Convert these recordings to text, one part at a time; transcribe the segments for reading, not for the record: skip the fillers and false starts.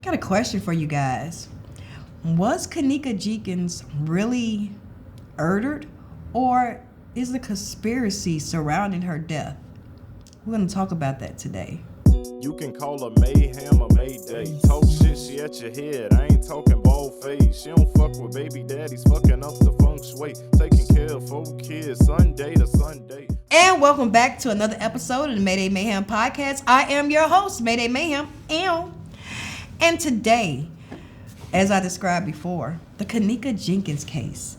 Got a question for you guys. Was Kenneka Jenkins really murdered, or is the conspiracy surrounding her death? We're going to talk about that today. You can call her Mayhaim or Mayday. Talk shit, she at your head. I ain't talking bald face. She don't fuck with baby daddies, fucking up the feng shui. Taking care of 4 kids, Sunday to Sunday. And welcome back to another episode of the Mayday Mayhaim podcast. I am your host, Mayday Mayhaim. And today, as I described before, the Kenneka Jenkins case.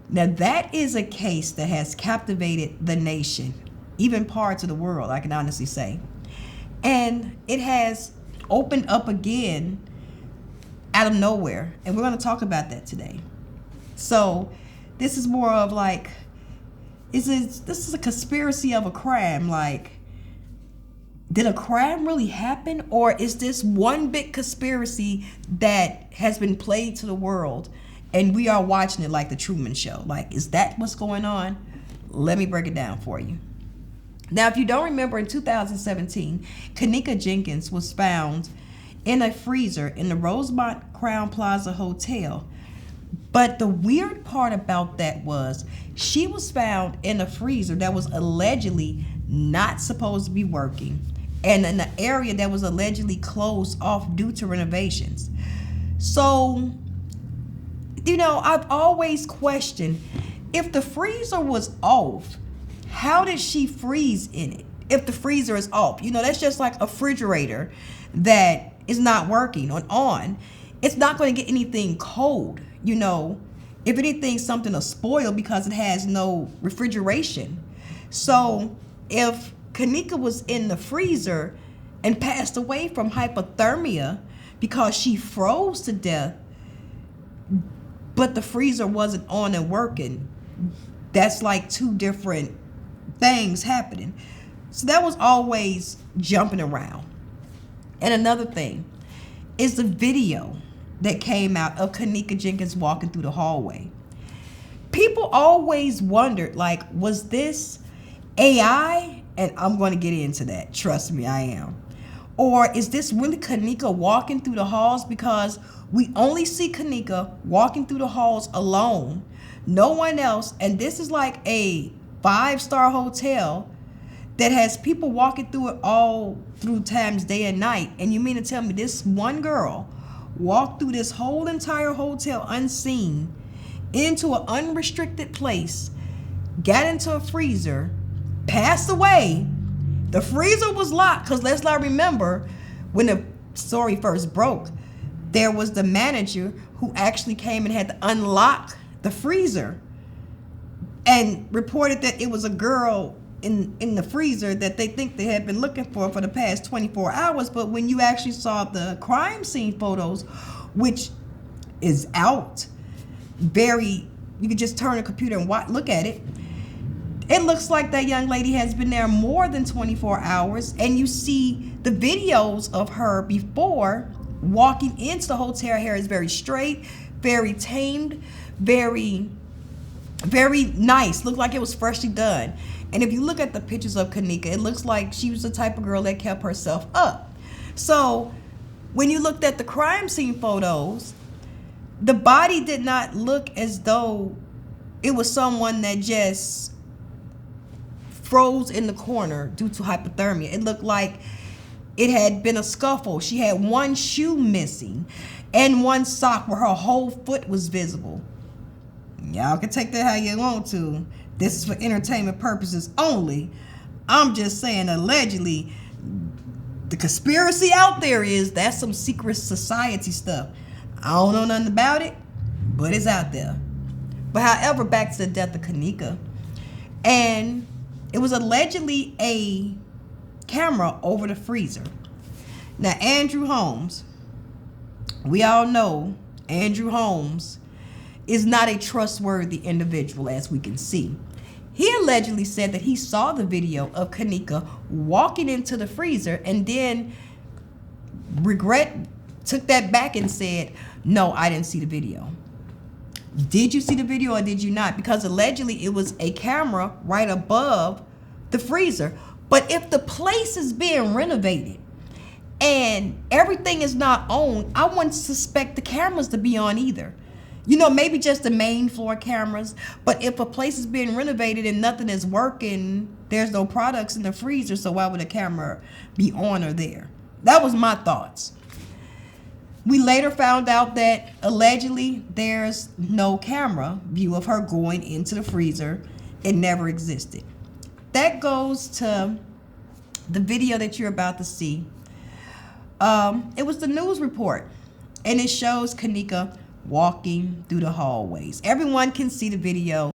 Now that is a case that has captivated the nation, even parts of the world, I can honestly say. And it has opened up again out of nowhere. And we're going to talk about that today. So this is more of like, this is a conspiracy of a crime. Like, did a crime really happen? Or is this one big conspiracy that has been played to the world and we are watching it like the Truman Show? Like, is that what's going on? Let me break it down for you. Now, if you don't remember, in 2017, Kenneka Jenkins was found in a freezer in the Rosemont Crowne Plaza Hotel. But the weird part about that was she was found in a freezer that was allegedly not supposed to be working, and in an area that was allegedly closed off due to renovations. So, I've always questioned, if the freezer was off, how did she freeze in it? If the freezer is off, that's just like a refrigerator that is not working on. It's not going to get anything cold. If anything, something will spoil because it has no refrigeration. So if Kenneka was in the freezer and passed away from hypothermia because she froze to death, but the freezer wasn't on and working, that's like two different things happening. So that was always jumping around. And another thing is the video that came out of Kenneka Jenkins walking through the hallway. People always wondered, like, was this AI? And I'm going to get into that. Trust me, I am. Or is this really Kenneka walking through the halls? Because we only see Kenneka walking through the halls alone, no one else. And this is like a 5-star hotel that has people walking through it all through times, day and night. And you mean to tell me this one girl walked through this whole entire hotel unseen into an unrestricted place, got into a freezer, passed away? The freezer was locked because let's not remember, when the story first broke, there was the manager who actually came and had to unlock the freezer and reported that it was a girl in the freezer that they think they had been looking for the past 24 hours. But when you actually saw the crime scene photos, which is out, you could just turn a computer and look at it. It looks like that young lady has been there more than 24 hours. And you see the videos of her before walking into the hotel. Her hair is very straight, very tamed, very, very nice. Looked like it was freshly done. And if you look at the pictures of Kenneka, it looks like she was the type of girl that kept herself up. So when you looked at the crime scene photos, the body did not look as though it was someone that just froze in the corner due to hypothermia. It looked like it had been a scuffle. She had one shoe missing and one sock where her whole foot was visible. Y'all can take that how you want to. This is for entertainment purposes only. I'm just saying, allegedly, the conspiracy out there is that's some secret society stuff. I don't know nothing about it, but it's out there. But however, back to the death of Kenneka. And it was allegedly a camera over the freezer. Now, Andrew Holmes, we all know Andrew Holmes is not a trustworthy individual, as we can see. He allegedly said that he saw the video of Kenneka walking into the freezer and then took that back and said, no, I didn't see the video. Did you see the video or did you not? Because allegedly it was a camera right above the freezer. But if the place is being renovated and everything is not on, I wouldn't suspect the cameras to be on either. Maybe just the main floor cameras. But if a place is being renovated and nothing is working, there's no products in the freezer, so why would a camera be on or there? That was my thoughts. We later found out that allegedly there's no camera view of her going into the freezer. It never existed. That goes to the video that you're about to see. It was the news report, and it shows Kenneka walking through the hallways. Everyone can see the video.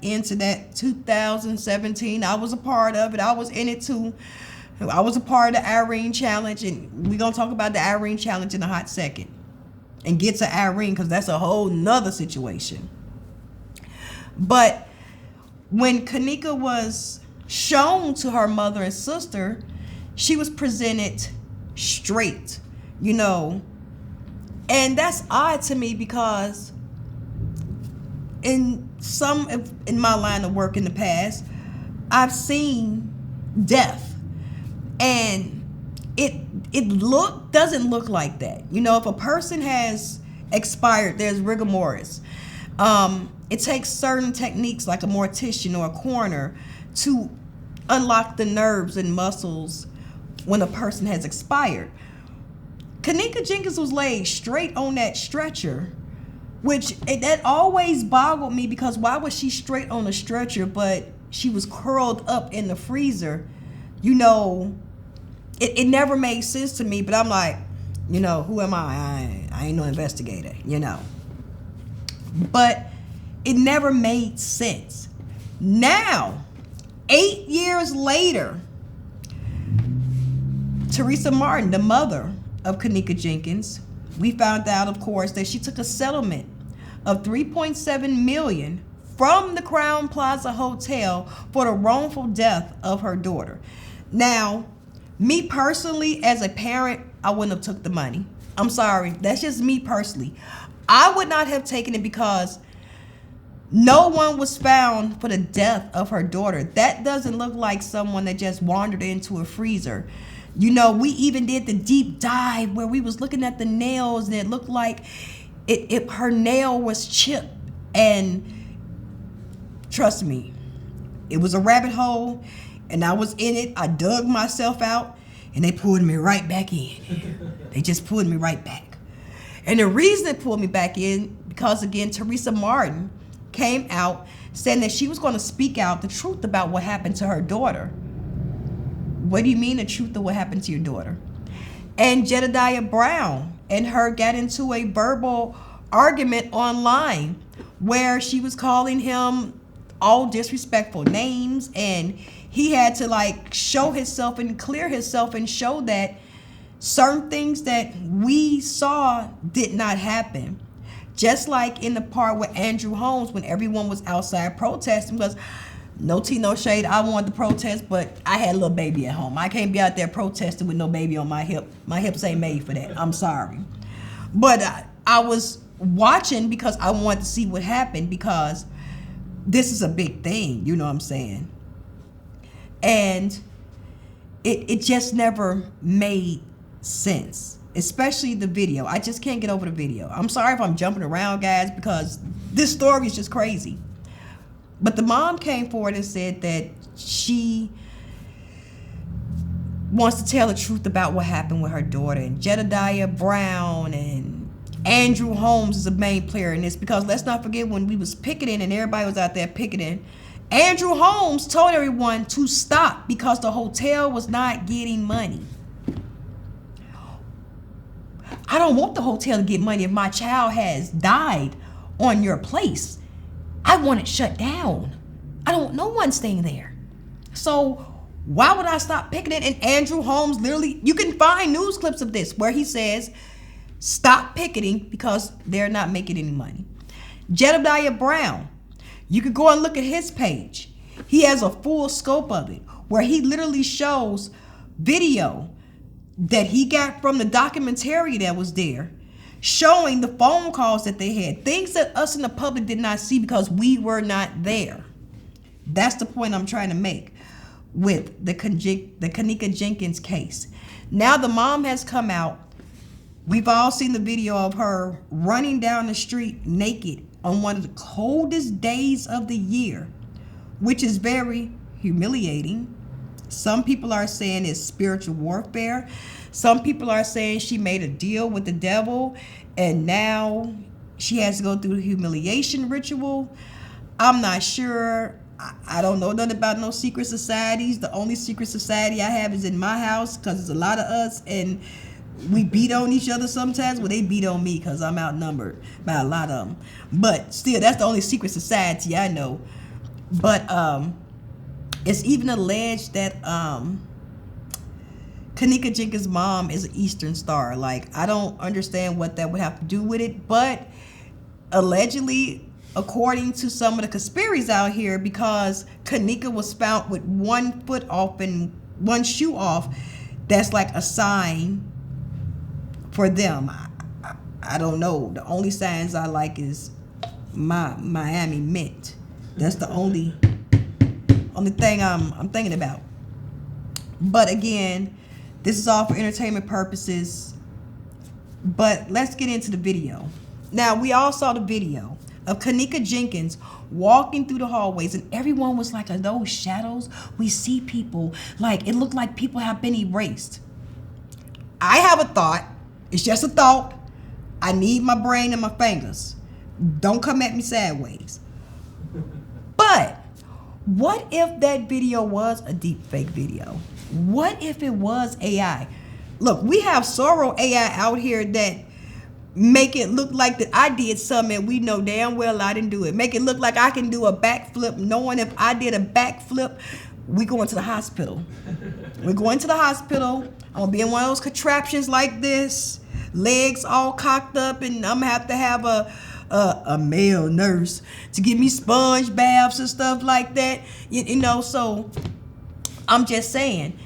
Into that 2017, I was a part of it. I was in it too. I was a part of the Irene Challenge, and we're gonna talk about the Irene Challenge in a hot second and get to Irene, because that's a whole nother situation. But when Kenneka was shown to her mother and sister, she was presented straight, and that's odd to me, because in my line of work in the past, I've seen death, and it doesn't look like that. If a person has expired, there's rigor mortis. It takes certain techniques, like a mortician or a coroner, to unlock the nerves and muscles when a person has expired. Kenneka Jenkins was laid straight on that stretcher, that always boggled me, because why was she straight on a stretcher, but she was curled up in the freezer? It never made sense to me, but I'm like, who am I? I ain't no investigator, But it never made sense. Now, 8 years later, Teresa Martin, the mother of Kenneka Jenkins, we found out, of course, that she took a settlement of $3.7 million from the Crowne Plaza Hotel for the wrongful death of her daughter. Now, me personally, as a parent, I wouldn't have took the money. I'm sorry. That's just me personally. I would not have taken it, because no one was found for the death of her daughter. That doesn't look like someone that just wandered into a freezer. We even did the deep dive where we was looking at the nails, and it looked like her nail was chipped. And trust me, it was a rabbit hole, and I was in it. I dug myself out, and they pulled me right back in. They just pulled me right back. And the reason they pulled me back in, because again, Teresa Martin came out saying that she was going to speak out the truth about what happened to her daughter. What do you mean, the truth of what happened to your daughter? And Jedediah Brown and her got into a verbal argument online where she was calling him all disrespectful names, and he had to show himself and clear himself and show that certain things that we saw did not happen. Just like in the part with Andrew Holmes, when everyone was outside protesting, because no tea, no shade, I wanted to protest, but I had a little baby at home. I can't be out there protesting with no baby on my hip. My hips ain't made for that. I'm sorry. But I was watching because I wanted to see what happened, because this is a big thing, you know what I'm saying? And it just never made sense, especially the video. I just can't get over the video. I'm sorry if I'm jumping around, guys, because this story is just crazy. But the mom came forward and said that she wants to tell the truth about what happened with her daughter. And Jedediah Brown and Andrew Holmes is a main player in this, because let's not forget when we was picketing and everybody was out there picketing, Andrew Holmes told everyone to stop because the hotel was not getting money. I don't want the hotel to get money if my child has died on your place. I want it shut down. I don't want no one staying there. So why would I stop picketing? And Andrew Holmes literally, you can find news clips of this where he says, stop picketing because they're not making any money. Jedediah Brown, you could go and look at his page. He has a full scope of it where he literally shows video that he got from the documentary that was there, showing the phone calls that they had, things that us in the public did not see because we were not there. That's the point I'm trying to make with the Kenneka Jenkins case. Now the mom has come out. We've all seen the video of her running down the street naked on one of the coldest days of the year, which is very humiliating. Some people are saying it's spiritual warfare. Some people are saying she made a deal with the devil and now she has to go through the humiliation ritual. I'm not sure. I don't know nothing about no secret societies. The only secret society I have is in my house because there's a lot of us and we beat on each other sometimes. Well, they beat on me because I'm outnumbered by a lot of them. But still, that's the only secret society I know. But it's even alleged that Kenneka Jenkins' mom is an Eastern Star. Like, I don't understand what that would have to do with it. But allegedly, according to some of the conspiracies out here, because Kenneka was found with one foot off and one shoe off, that's like a sign for them. I don't know. The only signs I like is my Miami Mint. That's the only thing I'm thinking about. But again, this is all for entertainment purposes. But let's get into the video. Now, we all saw the video of Kenneka Jenkins walking through the hallways, and everyone was like, are those shadows? We see people. Like, it looked like people have been erased. I have a thought. It's just a thought. I need my brain and my fingers. Don't come at me sideways. But what if that video was a deep fake video? What if it was AI? Look, we have Sorrow AI out here that make it look like that I did something and we know damn well I didn't do it. Make it look like I can do a backflip, knowing if I did a backflip, we going to the hospital. We're going to the hospital. I'm gonna be in one of those contraptions like this, legs all cocked up, and I'm gonna have a male nurse to give me sponge baths and stuff like that. You know, so I'm just saying,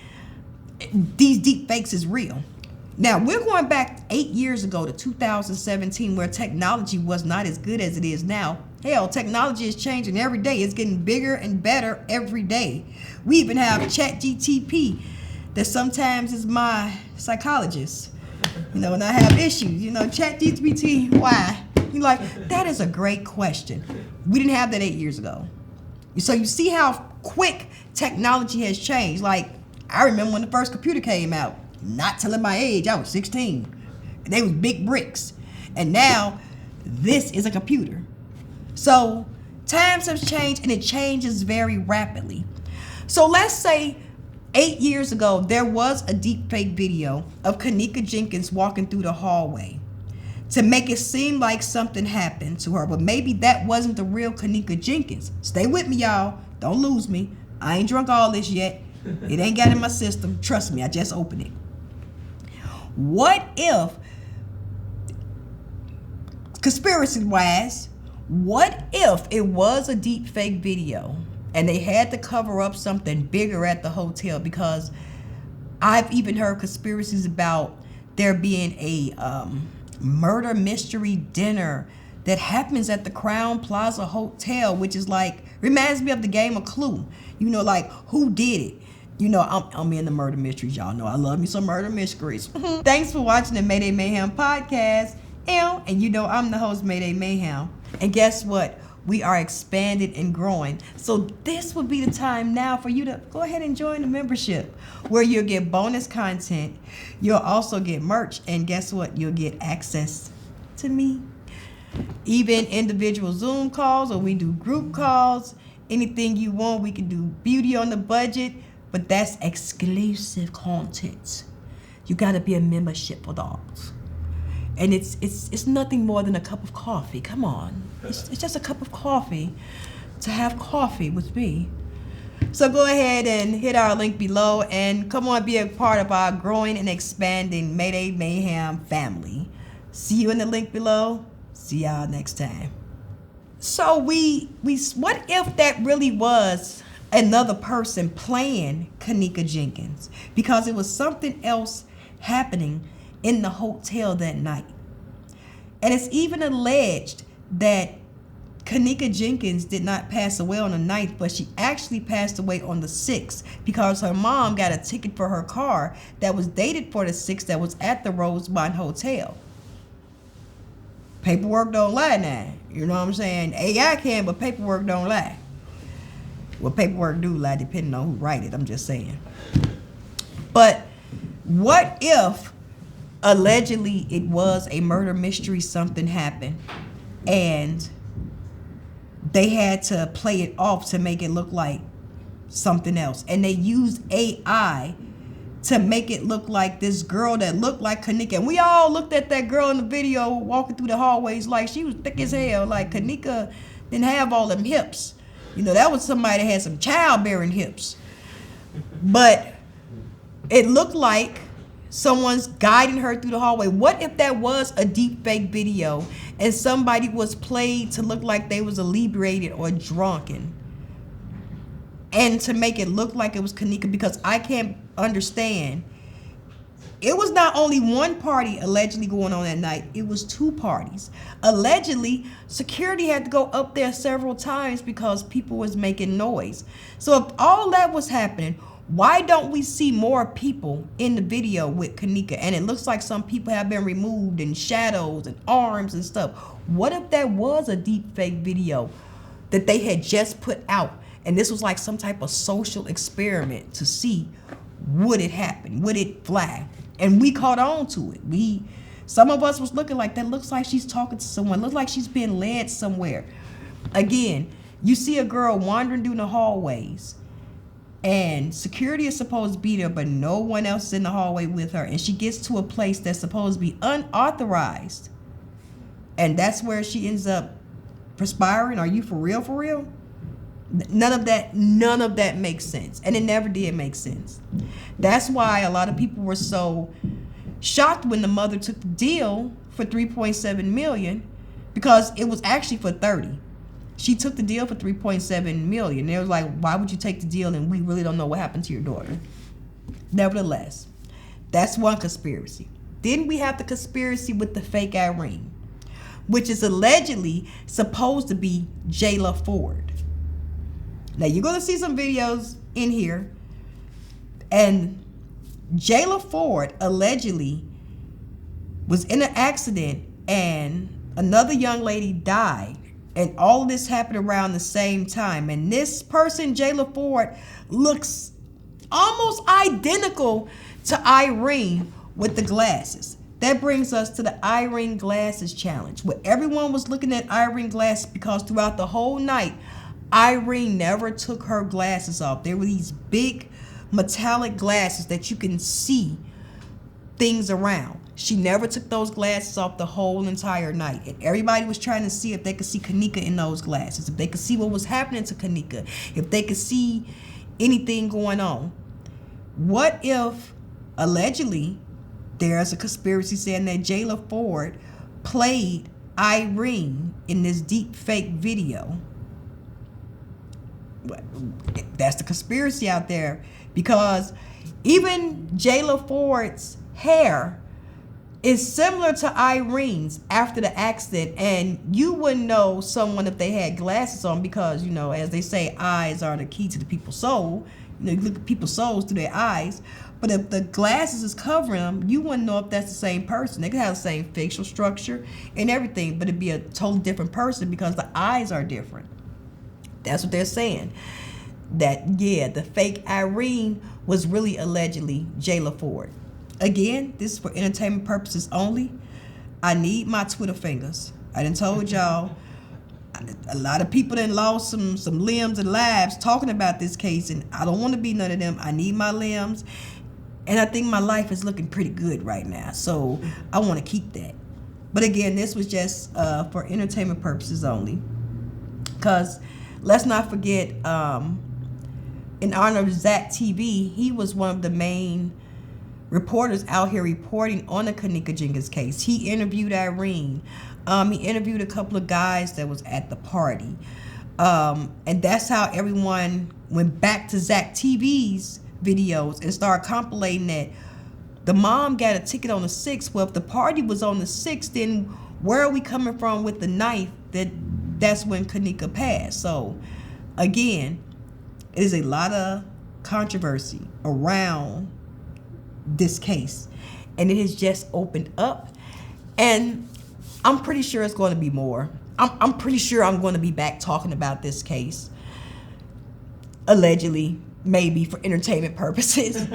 these deep fakes is real. Now, we're going back 8 years ago to 2017, where technology was not as good as it is now. Hell, technology is changing every day. It's getting bigger and better every day. We even have ChatGTP that sometimes is my psychologist. You know, when I have issues, you know, ChatGPT, why? You're like, that is a great question. We didn't have that 8 years ago. So you see how quick technology has changed. Like, I remember when the first computer came out. Not telling my age, I was 16. They was big bricks. And now, this is a computer. So, times have changed, and it changes very rapidly. So, let's say 8 years ago, there was a deep fake video of Kenneka Jenkins walking through the hallway to make it seem like something happened to her. But maybe that wasn't the real Kenneka Jenkins. Stay with me, y'all. Don't lose me. I ain't drunk all this yet. It ain't got in my system. Trust me, I just opened it. What if, conspiracy-wise, what if it was a deep fake video and they had to cover up something bigger at the hotel? Because I've even heard conspiracies about there being a murder mystery dinner that happens at the Crowne Plaza Hotel, which is like, reminds me of the game of Clue. You know, like, who did it? You know, I'm in the murder mysteries. Y'all know I love me some murder mysteries. Thanks for watching the Mayday Mayhaim podcast. And you know I'm the host, Mayday Mayhaim. And guess what? We are expanded and growing. So this would be the time now for you to go ahead and join the membership, where you'll get bonus content. You'll also get merch. And guess what? You'll get access to me. Even individual Zoom calls, or we do group calls. anything you want. We can do beauty on the budget, but that's exclusive content. You got to be a membership for that. And it's nothing more than a cup of coffee. Come on. It's just a cup of coffee to have coffee with me. So go ahead and hit our link below and come on, be a part of our growing and expanding Mayday Mayhem family. See you in the link below. See y'all next time. So what if that really was another person playing Kenneka Jenkins? Because it was something else happening in the hotel that night. And it's even alleged that Kenneka Jenkins did not pass away on the 9th, but she actually passed away on the 6th because her mom got a ticket for her car that was dated for the 6th that was at the Rosemont Hotel. Paperwork don't lie now. You know what I'm saying? AI can, but paperwork don't lie. Well, paperwork do lie depending on who write it. I'm just saying. But what if allegedly it was a murder mystery, something happened, and they had to play it off to make it look like something else, and they used AI to make it look like this girl that looked like Kenneka. And we all looked at that girl in the video walking through the hallways like she was thick as hell. Like Kenneka didn't have all them hips. You know, that was somebody that had some childbearing hips. But it looked like someone's guiding her through the hallway. What if that was a deep fake video and somebody was played to look like they was inebriated or drunken, and to make it look like it was Kenneka? Because I can't understand. It was not only one party allegedly going on that night, it was two parties. Allegedly, security had to go up there several times because people was making noise. So if all that was happening, why don't we see more people in the video with Kenneka? And it looks like some people have been removed, and shadows and arms and stuff. What if that was a deep fake video that they had just put out, and this was like some type of social experiment to see would it happen, would it fly? And we caught on to it. Some of us was looking like, that looks like she's talking to someone, looks like she's being led somewhere. Again, you see a girl wandering through the hallways, and security is supposed to be there, but no one else is in the hallway with her, and she gets to a place that's supposed to be unauthorized, and that's where she ends up perspiring. Are you for real, for real? None of that makes sense, and it never did make sense. That's why a lot of people were so shocked when the mother took the deal for $3.7 million, because it was actually for 30. She took the deal for $3.7 million. They was like, why would you take the deal and we really don't know what happened to your daughter? Nevertheless, that's one conspiracy. Then we have the conspiracy with the fake Irene, which is allegedly supposed to be Jayla Ford. Now, you're going to see some videos in here, and Jayla Ford allegedly was in an accident and another young lady died, and all of this happened around the same time. And this person, Jayla Ford, looks almost identical to Irene with the glasses. That brings us to the Irene Glasses Challenge, where everyone was looking at Irene glasses because throughout the whole night, Irene never took her glasses off. There were these big metallic glasses that you can see things around. She never took those glasses off the whole entire night. And everybody was trying to see if they could see Kenneka in those glasses, if they could see what was happening to Kenneka, if they could see anything going on. What if, allegedly, there's a conspiracy saying that Jayla Ford played Irene in this deep fake video? That's the conspiracy out there, because even Jayla Ford's hair is similar to Irene's after the accident, and you wouldn't know someone if they had glasses on, because, you know, as they say, eyes are the key to the people's soul. You know, you look at people's souls through their eyes. But if the glasses is covering them, you wouldn't know if that's the same person. They could have the same facial structure and everything, but it'd be a totally different person because the eyes are different. That's what they're saying. That, yeah, the fake Irene was really allegedly Jayla Ford. Again, this is for entertainment purposes only. I need my Twitter fingers. I done told y'all, a lot of people done lost some limbs and lives talking about this case, and I don't want to be none of them. I need my limbs, and I think my life is looking pretty good right now, so I want to keep that. But again, this was just for entertainment purposes only, because let's not forget, in honor of Zach TV, he was one of the main reporters out here reporting on the Kenneka Jenkins case. He interviewed Irene. He interviewed a couple of guys that was at the party. And that's how everyone went back to Zach TV's videos and started compilating that the mom got a ticket on the 6th. Well, if the party was on the 6th, then where are we coming from with the knife? That's when Kenneka passed. So, again, it is a lot of controversy around this case, and it has just opened up, and I'm pretty sure it's going to be more. I'm pretty sure I'm going to be back talking about this case, allegedly, maybe for entertainment purposes,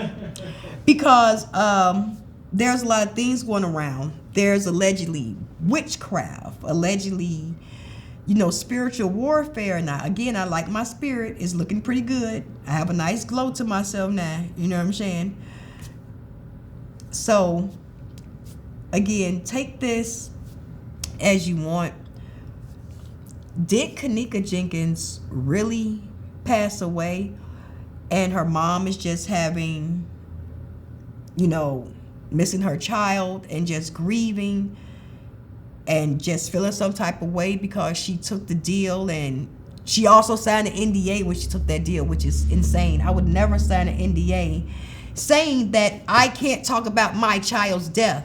because there's a lot of things going around. There's allegedly witchcraft, allegedly, spiritual warfare. Now, again, I like my spirit. It's looking pretty good. I have a nice glow to myself now. You know what I'm saying? So, again, take this as you want. Did Kenneka Jenkins really pass away, and her mom is just having, missing her child and just grieving and just feeling some type of way because she took the deal, and she also signed an NDA when she took that deal, which is insane. I would never sign an NDA saying that I can't talk about my child's death,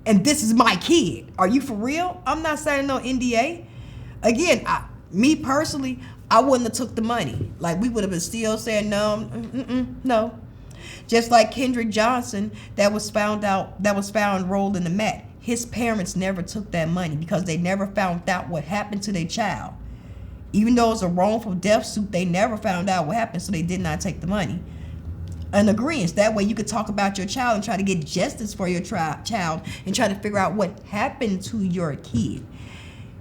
and this is my kid. Are you for real? I'm not signing no NDA. Again, me personally, I wouldn't have took the money. Like, we would have been still saying no. Just like Kendrick Johnson, that was found rolled in the mat. His parents never took that money because they never found out what happened to their child. Even though it's a wrongful death suit, they never found out what happened, so they did not take the money. An agreement. That way you could talk about your child and try to get justice for your child and try to figure out what happened to your kid.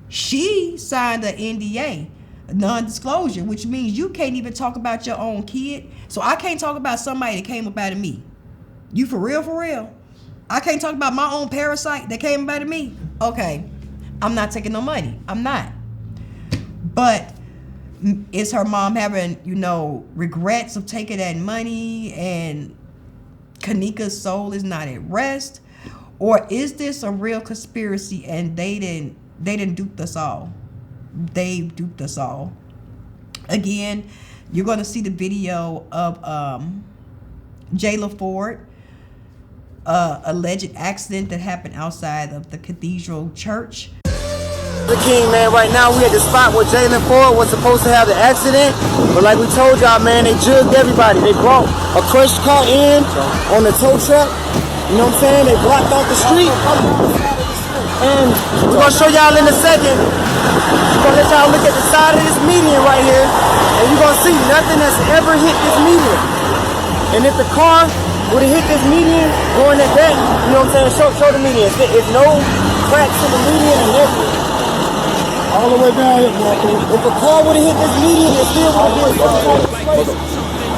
She signed an NDA, a non-disclosure, which means you can't even talk about your own kid. So I can't talk about somebody that came up out of me. You for real, for real? I can't talk about my own parasite that came up out of me? Okay, I'm not taking no money. I'm not. But is her mom having, regrets of taking that money, and Kenneka's soul is not at rest? Or is this a real conspiracy and they didn't dupe us all? They duped us all. Again, you're going to see the video of Jayla Ford, alleged accident that happened outside of the Cathedral Church. The King, man, right now we at the spot where Jayla Ford was supposed to have the accident, but like we told y'all, man, they jugged everybody. They brought a crushed car in on the tow truck, you know what I'm saying? They blocked off the street, and we're gonna show y'all in a second. We're gonna let y'all look at the side of this median right here, and you're gonna see nothing that's ever hit this median. And if the car would have hit this median going at that, you know what I'm saying? Show the median. It's no cracks in the median and everything. All the way down here, if a car would have hit this median, it still would have been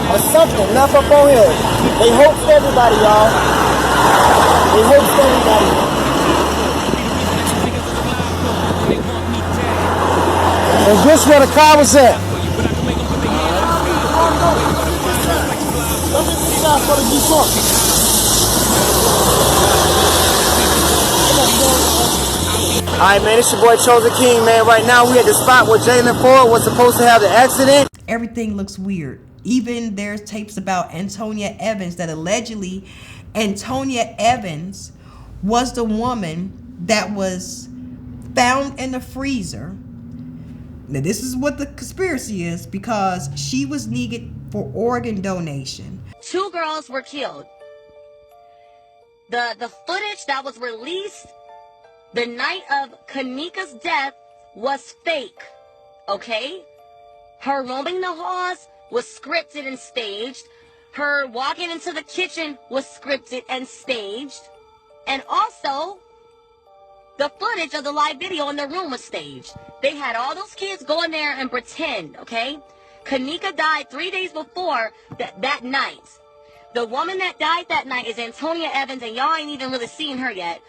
or something. Enough up on here. They hoaxed everybody, y'all. They hoaxed everybody. And guess where the car was at? Let me see that for the Detroit. Alright, man, it's your boy Chosen King, man. Right now we at the spot where Jayla Ford was supposed to have the accident. Everything looks weird. Even there's tapes about Antonia Evans that allegedly Antonia Evans was the woman that was found in the freezer. Now, this is what the conspiracy is, because she was needed for organ donation. 2 girls were killed. The footage that was released the night of Kenneka's death was fake, okay? Her roaming the halls was scripted and staged. Her walking into the kitchen was scripted and staged. And also, the footage of the live video in the room was staged. They had all those kids go in there and pretend, okay? Kenneka died 3 days before that night. The woman that died that night is Antonia Evans, and y'all ain't even really seen her yet.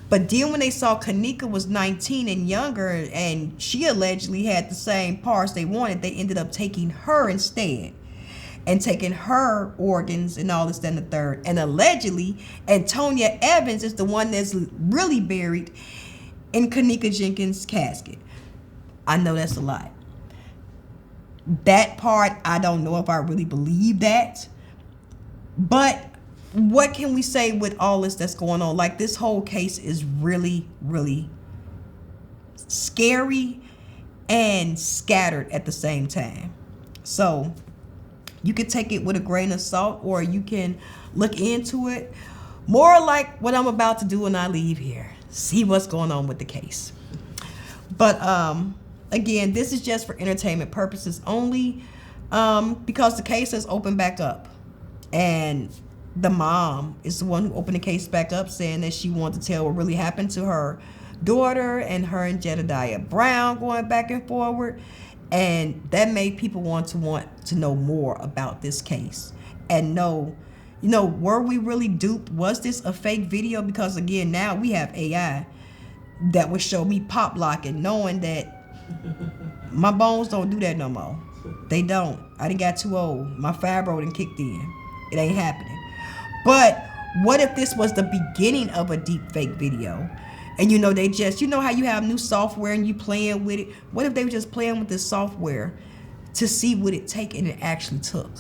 But then when they saw Kenneka was 19 and younger, and she allegedly had the same parts they wanted, they ended up taking her instead. And taking her organs and all this, then the third. And allegedly, Antonia Evans is the one that's really buried in Kenneka Jenkins' casket. I know that's a lot. That part, I don't know if I really believe that. But what can we say with all this that's going on? Like, this whole case is really, really scary and scattered at the same time. So you can take it with a grain of salt, or you can look into it more like what I'm about to do when I leave here. See what's going on with the case. But again, this is just for entertainment purposes only, because the case has opened back up. And the mom is the one who opened the case back up, saying that she wanted to tell what really happened to her daughter and her and Jedediah Brown going back and forward. And that made people want to know more about this case and know, were we really duped? Was this a fake video? Because again, now we have AI that would show me pop locking, knowing that my bones don't do that no more. They don't. I done got too old. My fibro done kicked in. It ain't happening. But what if this was the beginning of a deep fake video? And they just, how you have new software and you playing with it. What if they were just playing with this software to see what it take, and it actually took?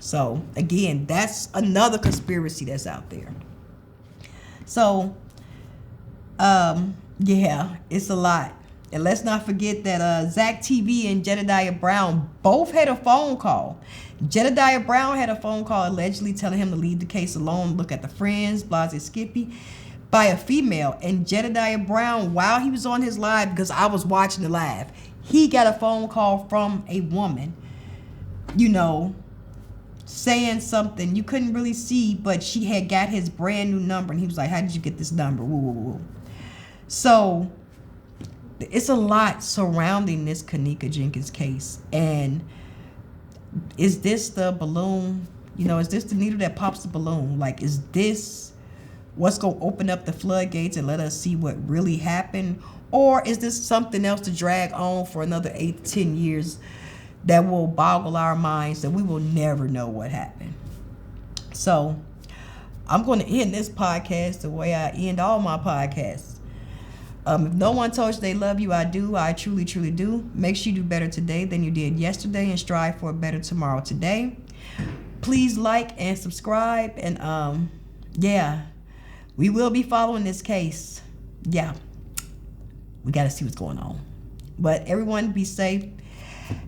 So again, that's another conspiracy that's out there. So yeah, it's a lot. And let's not forget that Zach TV and Jedediah Brown both had a phone call. Jedediah Brown had a phone call allegedly telling him to leave the case alone, look at the friends, Plaza, Skippy, by a female. And Jedediah Brown, while he was on his live, because I was watching the live, he got a phone call from a woman, saying something you couldn't really see, but she had got his brand new number, and he was like, how did you get this number? Woo, woo, woo. So it's a lot surrounding this Kenneka Jenkins case. And is this the balloon? Is this the needle that pops the balloon? Like, is this what's going to open up the floodgates and let us see what really happened? Or is this something else to drag on for another 8 to 10 years that will boggle our minds, that we will never know what happened? So I'm going to end this podcast the way I end all my podcasts. If no one told you they love you, I do. I truly, truly do. Make sure you do better today than you did yesterday, and strive for a better tomorrow today. Please like and subscribe. And yeah, we will be following this case. Yeah, we got to see what's going on. But everyone, be safe.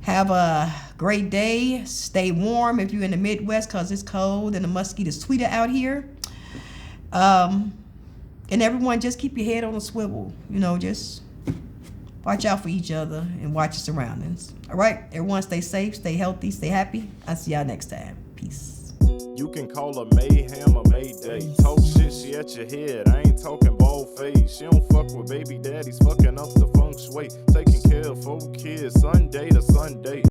Have a great day. Stay warm if you're in the Midwest, because it's cold and the mosquitoes sweeter out here. And everyone, just keep your head on a swivel. Just watch out for each other and watch your surroundings. All right? Everyone, stay safe, stay healthy, stay happy. I'll see y'all next time. Peace. You can call her Mayhem or Mayday. Talk shit, she at your head. I ain't talking bald face. She don't fuck with baby daddies, fucking up the feng shui. Taking care of 4 kids, Sunday to Sunday.